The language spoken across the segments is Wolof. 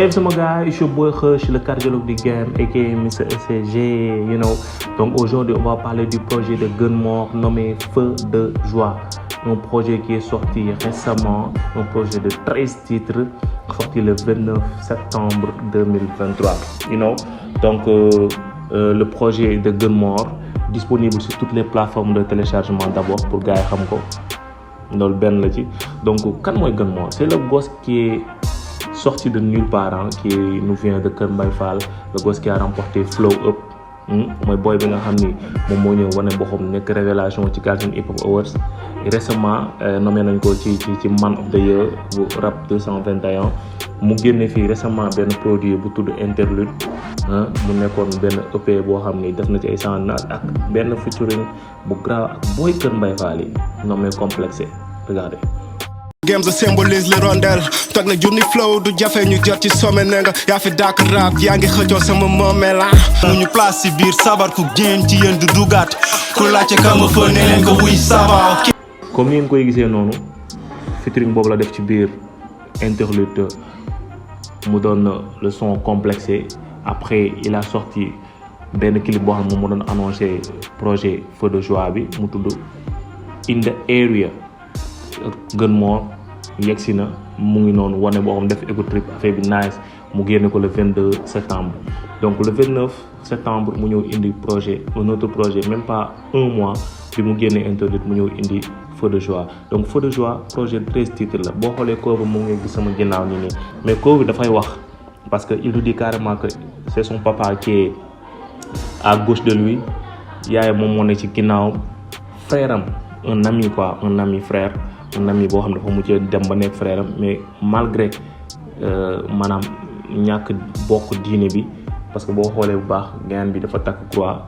Wave sama gars, it's your boy Hush, le cardiologue du game, aka Mr. ECG, you know. Donc aujourd'hui, on va parler du projet de Gunmore nommé Feu de Joie. Un projet qui est sorti récemment, un projet de 13 titres, sorti le 29 septembre 2023, you know. Donc le projet de Gunmore, disponible sur toutes les plateformes de téléchargement d'abord pour gars yi xam ko loolu benn la ci. Donc kan mooy Gunmore? C'est le gosse qui est sorti de nulle part, qui nous vient de Kër Mbaye Fall, le gosse qui a remporté Flow Up, mooy boy bi nga xam ni moom moo ñëw wane boppam nekk révélation ci Galsen Hip Hop Awards. Et récemment nommé nañ ko ci Man of the Year bu Rap 221. mu génne fii récemment benn produit bu tudd Interlude, mu nekkoon benn EP boo xam ni def na ci ay sandal ak benn featuring bu grave ak boy Kër Mbaye Fall yi nommé Complexé. Regardez. Games symbolise le rondel toog na junni flow du jafe ñu jot ci sommet ne nga yaa fi dàkk rap yaa ngi xëccoo sama moomeel mu ñu place si biir sabar ku génn ci yéen du dugaat ku laajte kama fa ne leen ko wuy sabar. Comme ni ngeen koy gisee noonu featuring boobu la def ci biir Interlude mu doon le son Complexé. Après il a sorti benn clip boo xam ne mu doon annoncé projet Feu de Joie bi mu tudd In the Area. Gunmore yegsi na mu ngi noonu wane boo xam def ego trip affaire bi nice mu génne ko le 22 septembre. Donc le 29 septembre mu ñëw indi projet un autre projet même pas un mois bi mu génne Interlude mu ñëw indi Feu de Joie. Donc Feu de Joie projet 13 titres la boo xoolee cover mu ngi gis sama ginnaaw nii nii mais cover bi dafay wax parce que il nous dit carrément que c'est son papa qui est à gauche de lui, yaayam moom moo ne ci ginnaaw, frère am un ami quoi, un ami frère, un ami boo xam ne dafa mujjee dem ba nekk frère am mais malgré maanaam ñàkk bokk diine bi parce que boo xoolee bu baax gaan bi dafa takk croix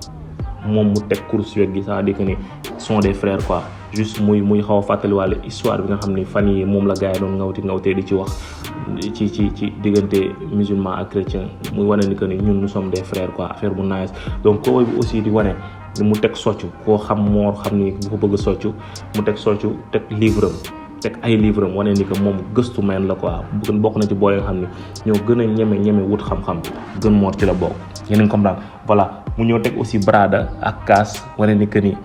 moom mu teg course wet gi ça dit que ni sont des frères quoi. Juste muy xaw a fàttaliwaale histoire bi nga xam ni fan yi moom la gars yi doon ngawtee di ci wax ci diggante musulman ak chrétien muy wane ni que ni ñun nous sommes des frères quoi, affaire bu nice. Donc koo bi aussi di wane mu teg soccu koo xam moo xam ni bu ko bëgg soccu mu teg soccu teg livre am teg ay livre am wane ni que moom gëstu meen la quoi. bokk na ci booy nga xam ni ñoo gën a ñeme wut xam-xam Gunmore ci la bokk, yeneen comprendre. Voilà mu ñëw teg aussi Brada ak Kaas wane ni que ni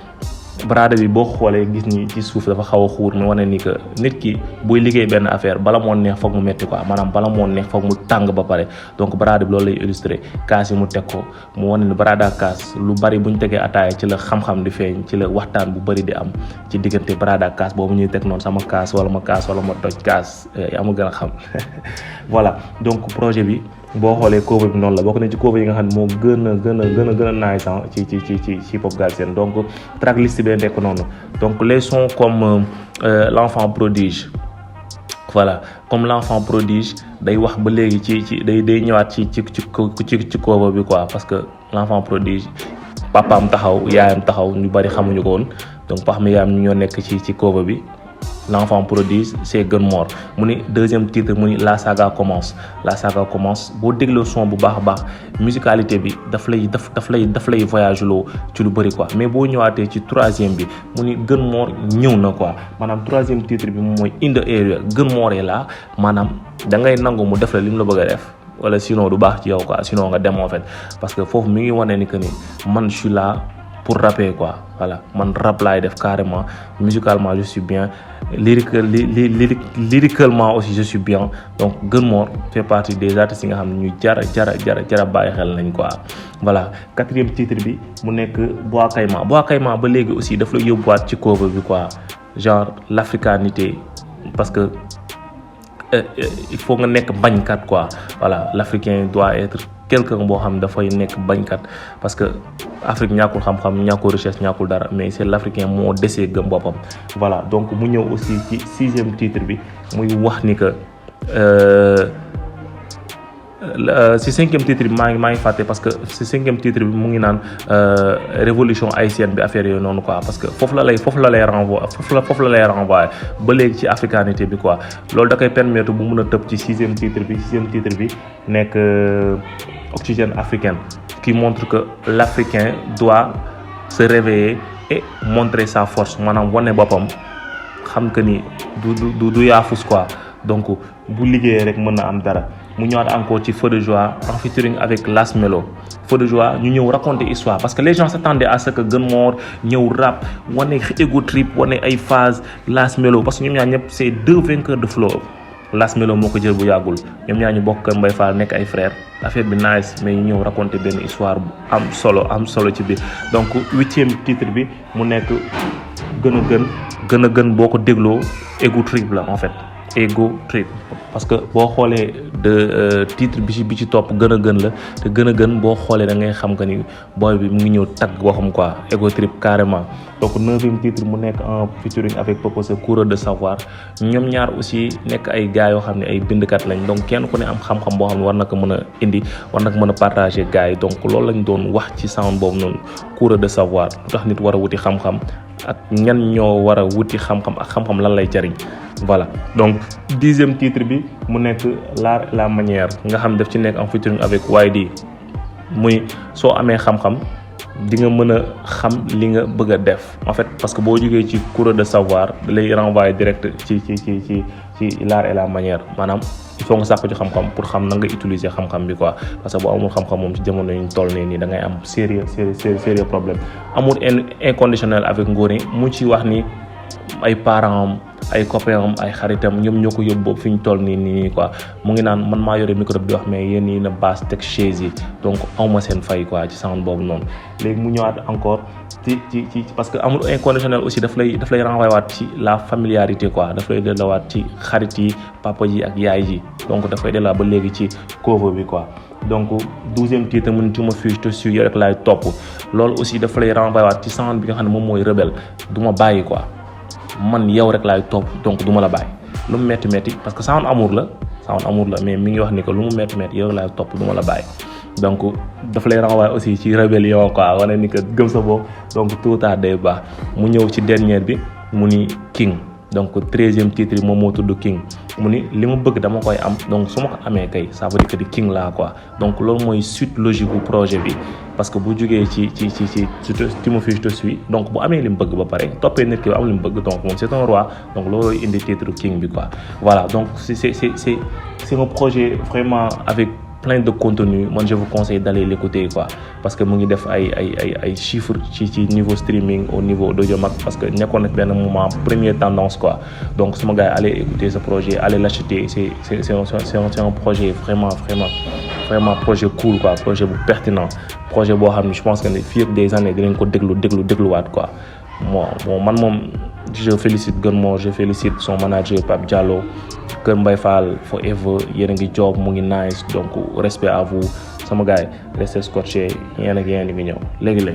Brada bi boo xoolee gis ni ci suuf dafa xaw a xuur mais wane ni que nit ki buy liggéey benn affaire bala moo neex foog mu metti quoi, maanaam bala moo neex foog mu tàng ba pare. Donc Brada bi loolu lay illustré. Kaas yi mu teg ko mu wane ni Brada Kaas lu bari bu ñu tegee ataaya ci la xam-xam di feeñ, ci la waxtaan bu bari di am ci diggante Brada Kaas boobu ñuy teg noonu sama kaas wala ma toj kaas yaa ma gën a xam. Voilà donc projet bi boo xoolee cover bi noonu la bokk na ci cover yi nga xam ne moo gën a nice ci hip hop Galsen. Donc tracklist bi nekk noonu. Donc les sons comme l'enfant prodige, voilà comme l'enfant prodige day wax ba léegi ci day ñëwaat ci cover bi quoi, parce que l'enfant prodige papaam taxaw yaayam taxaw ñu bari xamuñu ko woon donc pax mi yaayam ñu ñoo nekk ci cover bi. L'enfant prodige c'est Gunmore mu ni deuxième titre mu ni la saga commence boo dégloo son bu baax a baax musicalité bi daf lay voyage loo ci lu bëri quoi. Mais boo ñëwaatee ci troisième bi mu ni Gunmore ñëw na quoi, maanaam troisième titre bi moom mooy In the Area. Gunmore est là, maanaam da ngay nangu mu def la li mu la bëgg a def wala sinon du baax ci yow quoi, sinon nga dem en fait parce que foofu mi ngi wane ni que ni man je suis là pour rapper quoi. Voilà man rap laay def carrément, musicalement je suis bien, lyricalement aussi je suis bien. Donc Gunmore fait partie des artistes yi nga xam ne ñu jara bàyyi xel nañ quoi. Voilà quatrième titre bi mu nekk Bois Caïman ba léegi aussi daf la yóbbuwaat ci cover bi quoi, genre l'africanité parce que il faut nga nekk bañkat quoi. Voilà l'Africain doit être quelqu'un boo xam dafay nekk bañkat parce que Afrique ñàkkul xam-xam ñàkkul richesse ñàkkul dara mais c'est l'Africain moo desee gëm boppam. Voilà donc mu ñëw aussi ci sixième titre bi muy wax ni que si cinquième titre bi maa ngi fàtte parce que si cinquième titre bi mu ngi naan révolution haïtienne bi affaire yooyu noonu quoi, parce que foofu la lay renvoyer ba léegi ci africanité bi quoi. Loolu da koy permettre bu mun a tëb ci sixième titre bi nekk oxygène africaine qui montre que l'Africain doit se réveiller et montrer sa force, maanaam wane boppam xam que ni du yaafus quoi. Donc bu liggéeyee rek mën na am dara. mu ñëwaat encore ci Feu de joie en featuring avec Las Melo. Feu de joie ñu ñëw raconter histoire parce que les gens s'attendaient à ce que Gunmore ñëw rap wane ego trip wane ay phase Las Melo parce que ñoom ñaar ñëpp c'est deux vainqueurs de flow. Las Melo moo ko jël bu yàggul ñoom ñaar ñu bokk Kër Mbaye Fall nekk ay frères affaire bi nice mais ñu ñëw raconter benn histoire bu am solo ci biir donc 8e titre bi mu nekk gën a gën boo ko dégloo ego trip la en fait ego trip parce que boo xoolee de titre bi ci topp gën a gën la te gën a gën boo xoolee da ngay xam que ni booy bi mu ngi ñëw tagg waxam quoi ego trip carrément donc 9e titre mu nekk en featuring avec Purpose coureur de savoir ñoom ñaar aussi nekk ay gars yoo xam ne ay bindkat lañ donc kenn ku ne am xam-xam boo xam ne war na ko mën a indi war na ko mën a partager gars yi donc loolu lañ doon wax ci sound boobu noonu coureur de savoir lu tax nit war a wuti xam-xam ak ñan ñoo war a wuti xam-xam ak xam-xam lan lay jariñ voilà donc 10e titre bi mu nekk l'art et la manière nga xam daf ci nekk en featuring avec YD muy soo amee xam-xam di nga mën a xam li nga bëgg a def en fait parce que boo jógee ci coureur de savoir da lay renvoyer direct ci l'art et la manière maanaam il faut nga sàkku ci xam-xam pour xam na nga utiliser xam-xam bi quoi parce que boo amul xam-xam moom ci jamono yi ñu toll nii da ngay am sérieux problème amul inconditionnel avec Ngoné mu ci wax ni ay parents am ay copains am ay xaritam ñoom ñoo ko yóbbu boobu fi ñu toll nii quoi mu ngi naan man maa yore micro bi di wax mais yéen yi na basse teg chaise yi donc awma seen fay quoi ci sound boobu noonu léegi mu ñëwaat encore ci parce que amul inconditionnel aussi daf lay renvoyer waat ci la familiarité quoi daf lay delluwaat ci xarit yi papa ji ak yaay ji donc dafay delluwaat ba léegi ci cover bi quoi donc 12e titre mu tu me fuis je te suis yow rek laay topp loolu aussi daf lay renvoyer waat ci sound bi nga xam ne moom mooy rebelle du ma bàyyi quoi man yow rek laay topp donc du ma la bàyyi lu mu metti parce que sound amour la mais mi ngi wax ni que lu mu metti yow rek laay topp du ma la bàyyi donc dafa lay renvoyer aussi ci rébellion quoi wane ni que gëm sa bopp donc tout tard day baax mu ñëw ci dernière bi mu ni King donc 13e titre yi moom moo tudd King mu ni li ma bëgg dama koy am donc su ma ko amee kay ça veut dire que di King laa quoi donc loolu mooy suite logique bu projet bi parce que bu jógee ci tu me fuis je te suis donc bu amee li mu bëgg ba pare toppee nit ki ba am li mu bëgg donc moom c'est un roi donc loolu indi titre King bi quoi voilà donc c'est un projet vraiment avec plein de contenu moi je vous conseille d'aller l'écouter quoi parce que mu ngi def ay chiffres ci niveau streaming au niveau d'Audiomack parce que nekkoon na benn moment première tendance quoi donc sama gars yi allez écouter ce projet allez l'acheter c'est un projet vraiment projet cool quoi projet bu pertinent projet boo xam ne je pense que fii ak des années dinañ ko dégluwaat quoi bon man moom je félicite Gunmore je félicite son manager Pape Diallo Kër Mbaye Fall forever yéen a ngi job mu ngi nice donc respect à vous sama gars yi restez scotché yéen ak yéen a ngi ñëw léegi